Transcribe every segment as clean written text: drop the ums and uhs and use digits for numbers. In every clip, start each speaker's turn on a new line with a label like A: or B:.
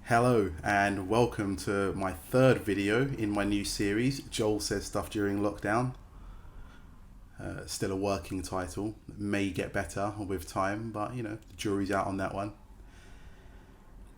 A: Hello and welcome to my third video in my new series, Joel Says Stuff During Lockdown. Still a working title, may get better with time, but the jury's out on that one.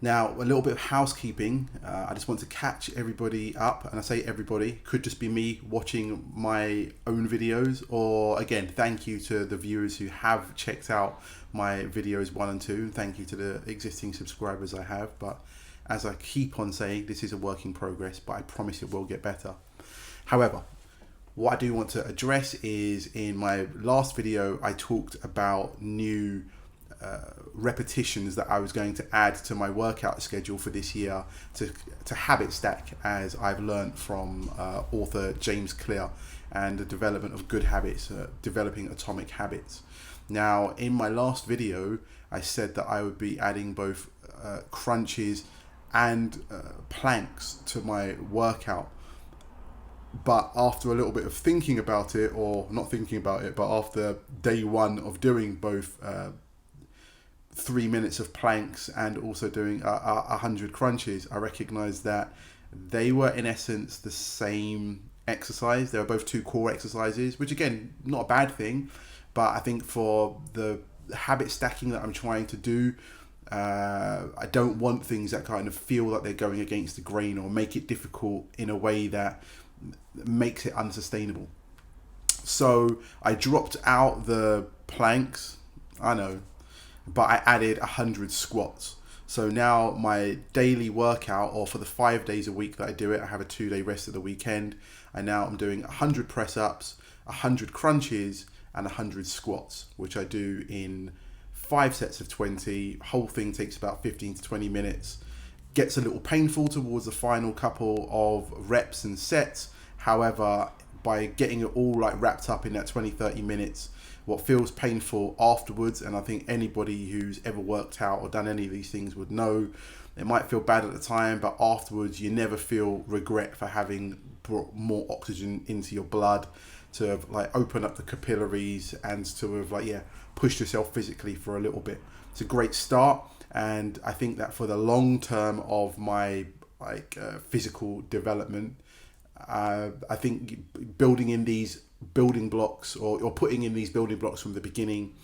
A: Now, a little bit of housekeeping. I just want to catch everybody up, and I say everybody, could just be me watching my own videos, or again, thank you to the viewers who have checked out my videos 1 and 2, and thank you to the existing subscribers I have, but as I keep on saying, this is a work in progress, but I promise it will get better. However, what I do want to address is in my last video, I talked about new repetitions that I was going to add to my workout schedule for this year to habit stack, as I've learned from author James Clear and the development of good habits, developing atomic habits. Now, in my last video, I said that I would be adding both crunches and planks to my workout, but after a little bit of thinking about it, or not thinking about it, but after day one of doing both 3 minutes of planks and also doing 100 crunches, I recognized that they were in essence the same exercise. They were both 2 core exercises, which again, not a bad thing, but I think for the habit stacking that I'm trying to do, I don't want things that kind of feel like they're going against the grain or make it difficult in a way that makes it unsustainable. So I dropped out the planks, I know, but I added 100 squats. So now my daily workout, or for the 5 days a week that I do it, I have a 2-day rest of the weekend. I'm doing 100 press ups, 100 crunches, and 100 squats, which I do in 5 sets of 20. Whole thing takes about 15 to 20 minutes. Gets a little painful towards the final couple of reps and sets. However, by getting it all wrapped up in that 20-30 minutes, what feels painful afterwards, and I think anybody who's ever worked out or done any of these things would know, it might feel bad at the time, but afterwards you never feel regret for having brought more oxygen into your blood, to have open up the capillaries and to have pushed yourself physically for a little bit. It's a great start, and I think that for the long term of my physical development, I think building in these building blocks, or putting in these building blocks from the beginning,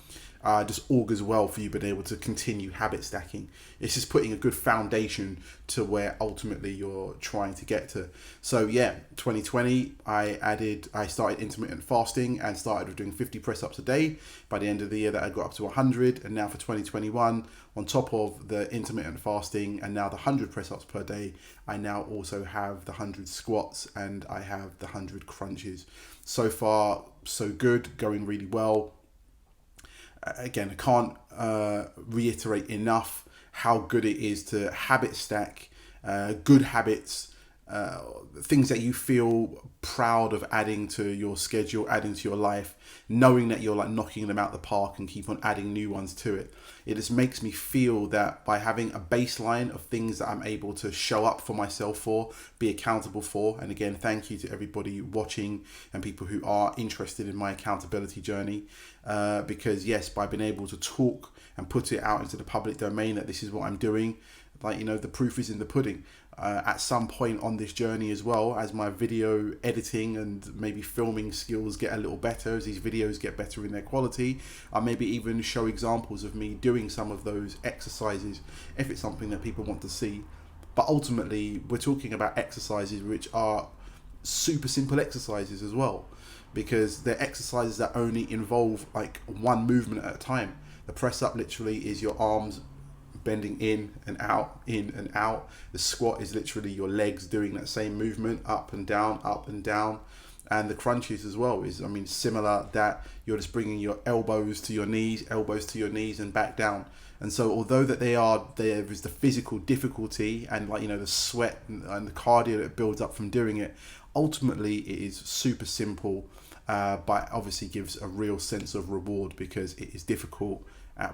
A: just augurs well for you being able to continue habit stacking. It's just putting a good foundation to where ultimately you're trying to get to. So 2020, I started intermittent fasting and started with doing 50 press ups a day. By the end of the year, that I got up to 100, and now for 2021, on top of the intermittent fasting and now the 100 press ups per day, I now also have the 100 squats and I have the 100 crunches. So far, so good, going really well. Again, I can't reiterate enough how good it is to habit stack good habits, things that you feel proud of adding to your schedule, adding to your life, knowing that you're knocking them out the park and keep on adding new ones to it. It just makes me feel that by having a baseline of things that I'm able to show up for myself for, be accountable for, and again, thank you to everybody watching and people who are interested in my accountability journey, because yes, by being able to talk and put it out into the public domain that this is what I'm doing, the proof is in the pudding. At some point on this journey as well, as my video editing and maybe filming skills get a little better, as these videos get better in their quality, I'll maybe even show examples of me doing some of those exercises if it's something that people want to see. But ultimately, we're talking about exercises which are super simple exercises as well, because they're exercises that only involve one movement at a time. The press up literally is your arms bending in and out, in and out. The squat is literally your legs doing that same movement, up and down, up and down. And the crunches as well is, similar, that you're just bringing your elbows to your knees and back down. And so although that there is the physical difficulty and the sweat and the cardio that builds up from doing it, ultimately it is super simple, but obviously gives a real sense of reward because it is difficult,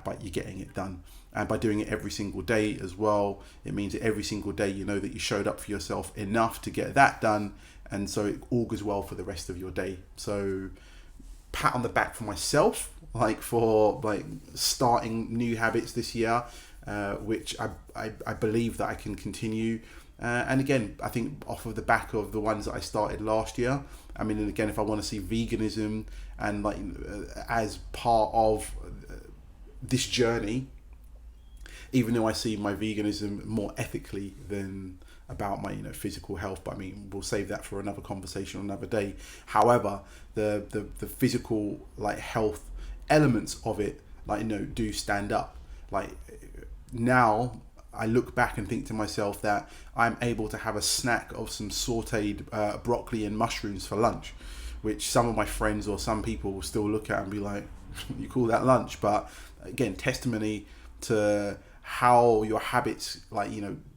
A: but you're getting it done. And by doing it every single day as well, it means that every single day you know that you showed up for yourself enough to get that done, and so it augurs well for the rest of your day. So pat on the back for myself, for starting new habits this year. which I believe that I can continue. And again, I think off of the back of the ones that I started last year, I mean, and again, if I want to see veganism and like as part of this journey, even though I see my veganism more ethically than about my physical health, but I mean we'll save that for another conversation another day. However, the physical like health elements of it do stand up. Like now I look back and think to myself that I'm able to have a snack of some sauteed broccoli and mushrooms for lunch, which some of my friends or some people will still look at and be like, you call that lunch? But again, testimony to how your habits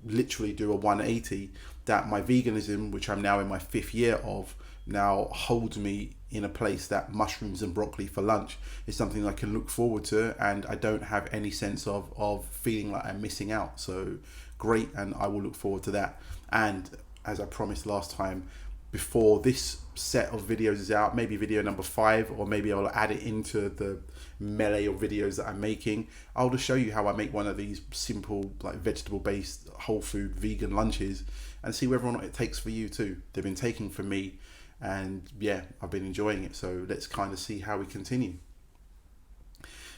A: literally do a 180, that my veganism, which I'm now in my 5th year of, now holds me in a place that mushrooms and broccoli for lunch is something I can look forward to, and I don't have any sense of feeling like I'm missing out. So great, and I will look forward to that. And as I promised last time, before this set of videos is out, maybe video number 5, or maybe I'll add it into the melee of videos that I'm making, I'll just show you how I make one of these simple like vegetable based whole food vegan lunches and see whether or not it takes for you too. They've been taking for me, and yeah, I've been enjoying it. So let's kind of see how we continue.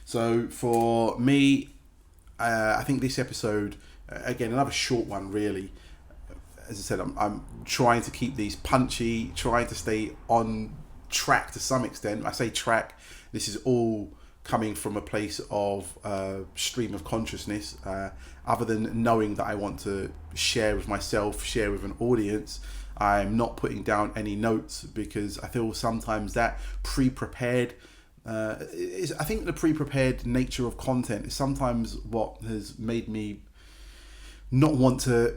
A: So for me, I think this episode, again, another short one really. As I said, I'm trying to keep these punchy, trying to stay on track to some extent. I say track, this is all coming from a place of stream of consciousness, other than knowing that I want to share with myself, share with an audience. I'm not putting down any notes because I feel sometimes that pre-prepared, I think the pre-prepared nature of content is sometimes what has made me not want to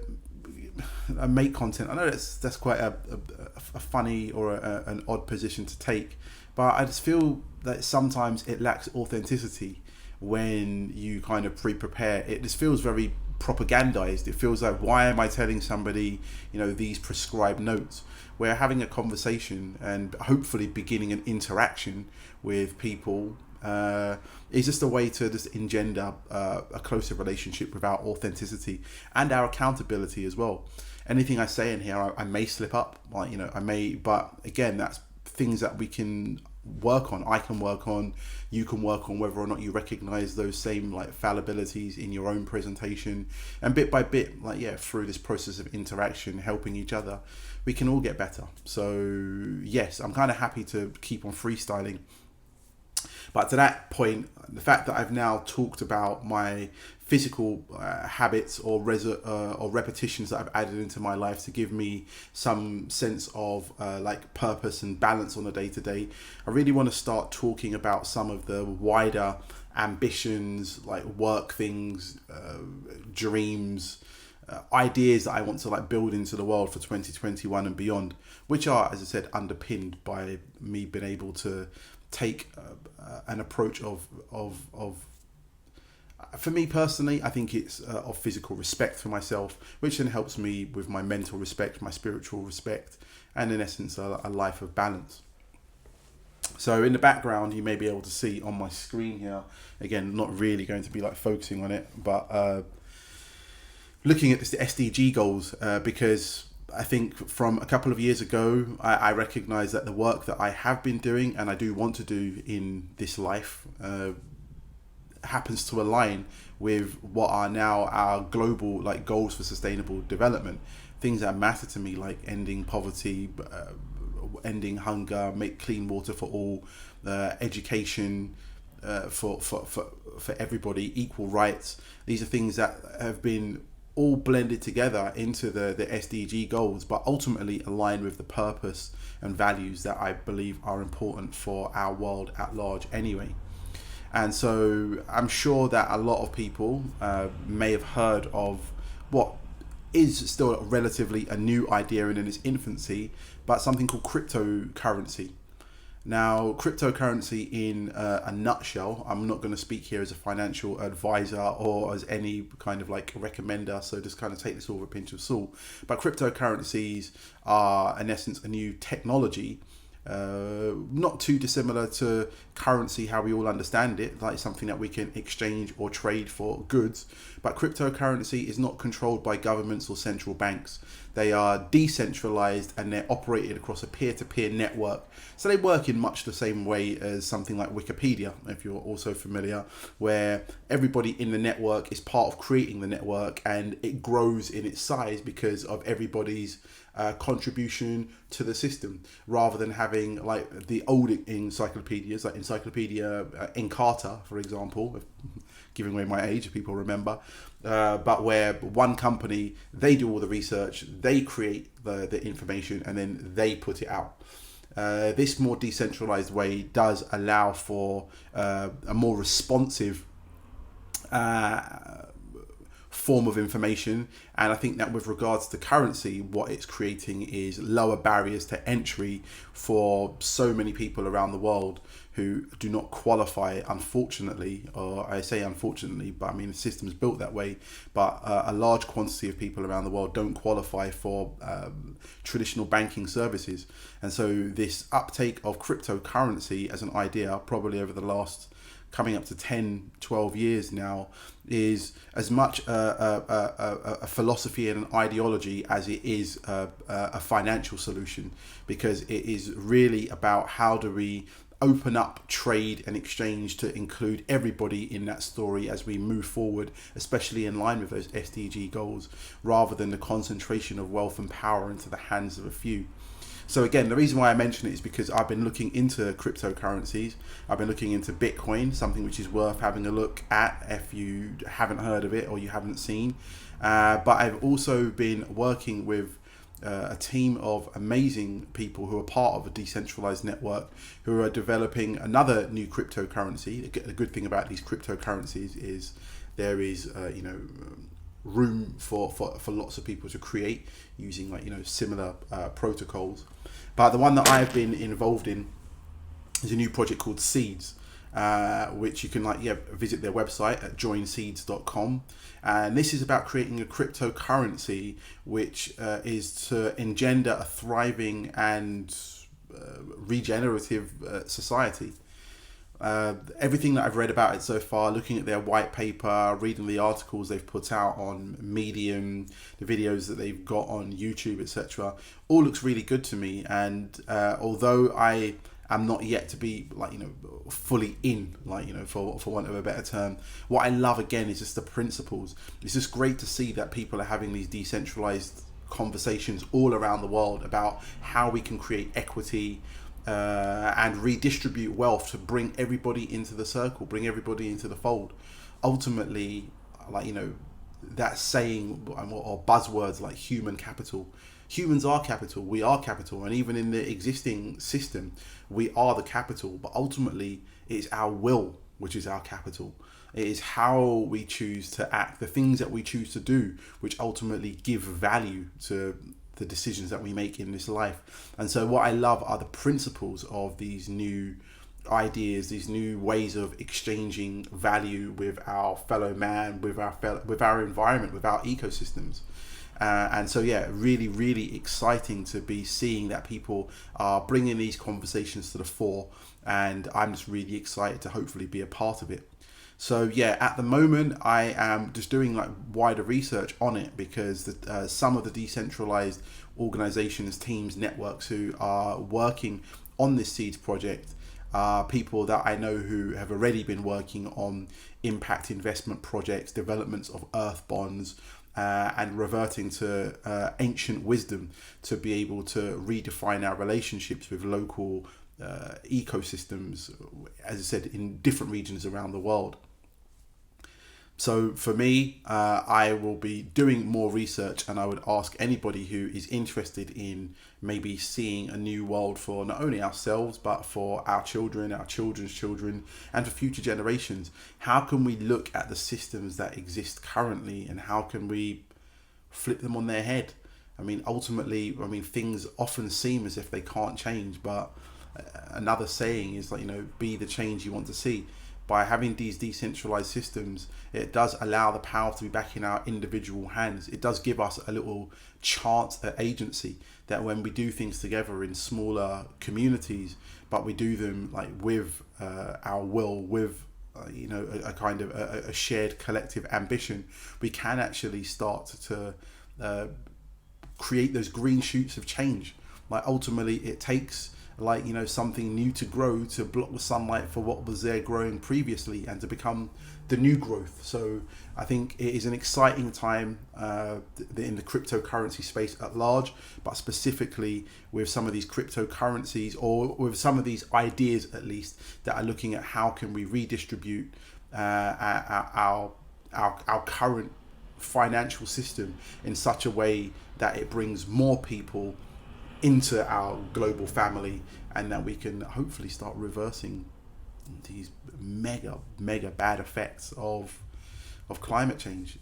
A: make content. I know that's quite a funny or an odd position to take, but I just feel that sometimes it lacks authenticity when you kind of pre-prepare. It just feels very propagandized. It feels like, why am I telling somebody these prescribed notes? We're having a conversation and hopefully beginning an interaction with people is just a way to just engender a closer relationship with our authenticity and our accountability as well. Anything I say in here, I may slip up, I may, but again, that's things that we can work on. I can work on, you can work on, whether or not you recognize those same fallibilities in your own presentation, and bit by bit, through this process of interaction, helping each other, we can all get better. So yes, I'm kind of happy to keep on freestyling. But to that point, the fact that I've now talked about my physical habits or repetitions that I've added into my life to give me some sense of purpose and balance on a day-to-day, I really want to start talking about some of the wider ambitions, like work things, dreams, ideas that I want to build into the world for 2021 and beyond, which are, as I said, underpinned by me being able to take an approach of for me personally, I think it's of physical respect for myself, which then helps me with my mental respect, my spiritual respect, and in essence a life of balance. So in the background you may be able to see on my screen here, again, not really going to be focusing on it, but looking at the SDG goals, because I think from a couple of years ago, I recognize that the work that I have been doing and I do want to do in this life happens to align with what are now our global goals for sustainable development. Things that matter to me, like ending poverty, ending hunger, make clean water for all, education for everybody, equal rights. These are things that have been all blended together into the SDG goals, but ultimately align with the purpose and values that I believe are important for our world at large anyway. And so I'm sure that a lot of people may have heard of what is still relatively a new idea and in its infancy, but something called cryptocurrency. Now, cryptocurrency in a nutshell, I'm not going to speak here as a financial advisor or as any kind of recommender, so just kind of take this all with a pinch of salt. But cryptocurrencies are, in essence, a new technology not too dissimilar to currency, how we all understand it, like something that we can exchange or trade for goods. But cryptocurrency is not controlled by governments or central banks. They are decentralized and they're operated across a peer-to-peer network. So they work in much the same way as something like Wikipedia, if you're also familiar, where everybody in the network is part of creating the network, and it grows in its size because of everybody's contribution to the system, rather than having like the old encyclopedias, like Encyclopedia Encarta, for example, giving away my age if people remember, but where one company, they do all the research, they create the information, and then they put it out. This more decentralized way does allow for a more responsive form of information, and I think that with regards to currency, what it's creating is lower barriers to entry for so many people around the world who do not qualify, unfortunately, or I say unfortunately, but I mean the system's built that way, but a large quantity of people around the world don't qualify for traditional banking services. And so this uptake of cryptocurrency as an idea, probably over the last coming up to 10, 12 years now, is as much a philosophy and an ideology as it is a financial solution, because it is really about how do we open up trade and exchange to include everybody in that story as we move forward, especially in line with those SDG goals, rather than the concentration of wealth and power into the hands of a few. So again, the reason why I mention it is because I've been looking into cryptocurrencies. I've been looking into Bitcoin, something which is worth having a look at if you haven't heard of it or you haven't seen. But I've also been working with a team of amazing people who are part of a decentralized network who are developing another new cryptocurrency. The good thing about these cryptocurrencies is there is, room for lots of people to create using similar protocols. But the one that I've been involved in is a new project called Seeds, which you can visit their website at joinseeds.com, and this is about creating a cryptocurrency which is to engender a thriving and regenerative society. Everything that I've read about it so far, looking at their white paper, reading the articles they've put out on Medium, the videos that they've got on YouTube, etc., all looks really good to me. And although I am not yet to be fully in, for want of a better term, what I love again is just the principles. It's just great to see that people are having these decentralized conversations all around the world about how we can create equity and redistribute wealth to bring everybody into the circle, bring everybody into the fold. Ultimately, that saying or buzzwords like human capital. Humans are capital, we are capital, and even in the existing system, we are the capital, but ultimately it's our will which is our capital. It is how we choose to act, the things that we choose to do, which ultimately give value to the decisions that we make in this life. And so what I love are the principles of these new ideas, these new ways of exchanging value with our fellow man, with our environment, with our ecosystems. And so really, really exciting to be seeing that people are bringing these conversations to the fore, and I'm just really excited to hopefully be a part of it. So at the moment I am just doing wider research on it, because some of the decentralized organizations, teams, networks who are working on this Seeds project are people that I know who have already been working on impact investment projects, developments of earth bonds, and reverting to ancient wisdom to be able to redefine our relationships with local ecosystems, as I said, in different regions around the world. So for me, I will be doing more research, and I would ask anybody who is interested in maybe seeing a new world for not only ourselves, but for our children, our children's children, and for future generations. How can we look at the systems that exist currently, and how can we flip them on their head? Ultimately, things often seem as if they can't change, but another saying is be the change you want to see. by having these decentralized systems, it does allow the power to be back in our individual hands. It does give us a little chance at agency, that when we do things together in smaller communities, but we do them like with our will, with a kind of a shared collective ambition, we can actually start to create those green shoots of change. Like ultimately it takes something new to grow, to block the sunlight for what was there growing previously and to become the new growth. So I think it is an exciting time in the cryptocurrency space at large, but specifically with some of these cryptocurrencies, or with some of these ideas at least, that are looking at how can we redistribute our current financial system in such a way that it brings more people into our global family, and that we can hopefully start reversing these mega bad effects of climate change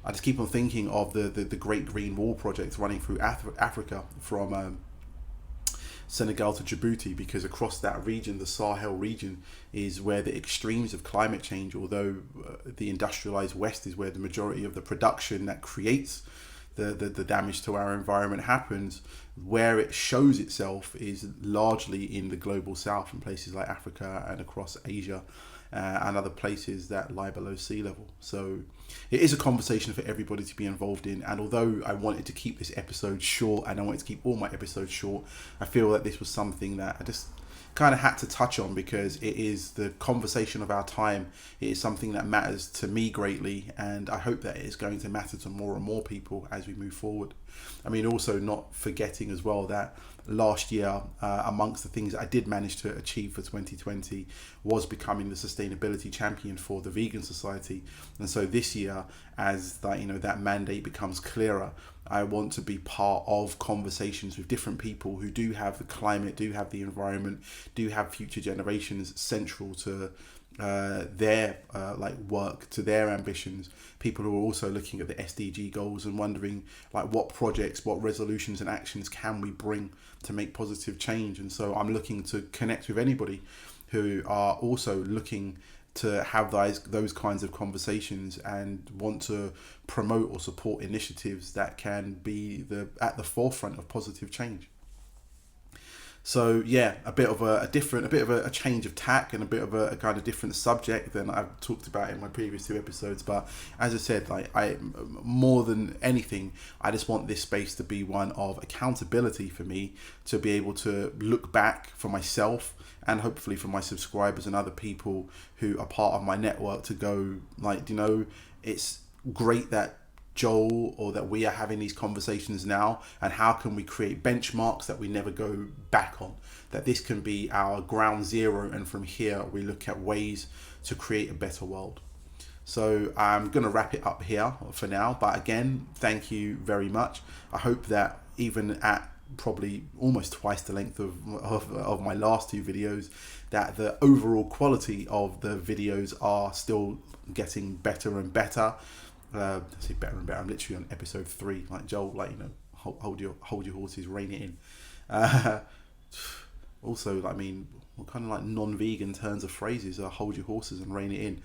A: I just keep on thinking of the Great Green Wall project running through Africa from Senegal to Djibouti, because across that region, the Sahel region, is where the extremes of climate change, although the industrialized West is where the majority of the production that creates the damage to our environment happens, where it shows itself is largely in the global South, in places like Africa and across Asia and other places that lie below sea level. So it is a conversation for everybody to be involved in, and although I wanted to keep this episode short, and I wanted to keep all my episodes short, I feel that this was something that I just kind of had to touch on, because it is the conversation of our time. It is something that matters to me greatly, and I hope that it is going to matter to more and more people as we move forward. I mean, also not forgetting as well that last year, amongst the things I did manage to achieve for 2020 was becoming the sustainability champion for the Vegan Society. And so this year, as that mandate becomes clearer, I want to be part of conversations with different people who do have the climate, do have the environment, do have future generations central to their work, to their ambitions. People who are also looking at the SDG goals and wondering what projects, what resolutions and actions can we bring to make positive change. And so I'm looking to connect with anybody who are also looking to have those kinds of conversations and want to promote or support initiatives that can be at the forefront of positive change. So yeah, a bit of a change of tack, and a bit of a kind of different subject than I've talked about in my previous two episodes. But as I said, I more than anything, I just want this space to be one of accountability for me, to be able to look back for myself and hopefully for my subscribers and other people who are part of my network, to go it's great that Joel or that we are having these conversations now, and how can we create benchmarks that we never go back on, that this can be our ground zero, and from here we look at ways to create a better world. So I'm going to wrap it up here for now, but again, thank you very much. I hope that even at probably almost twice the length of my last two videos, that the overall quality of the videos are still getting better and better. I say better and better. I'm literally on episode 3. Like Joel, hold your horses, rein it in. Also, what kind of non-vegan turns of phrases are hold your horses and rein it in?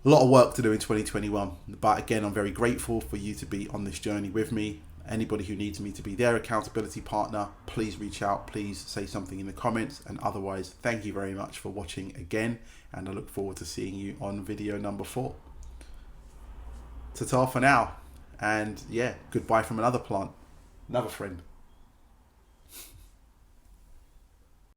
A: A lot of work to do in 2021, but again, I'm very grateful for you to be on this journey with me. Anybody who needs me to be their accountability partner, please reach out, please say something in the comments, and otherwise, thank you very much for watching again, and I look forward to seeing you on video number 4. Ta-ta for now, and yeah, goodbye from another plant, another friend.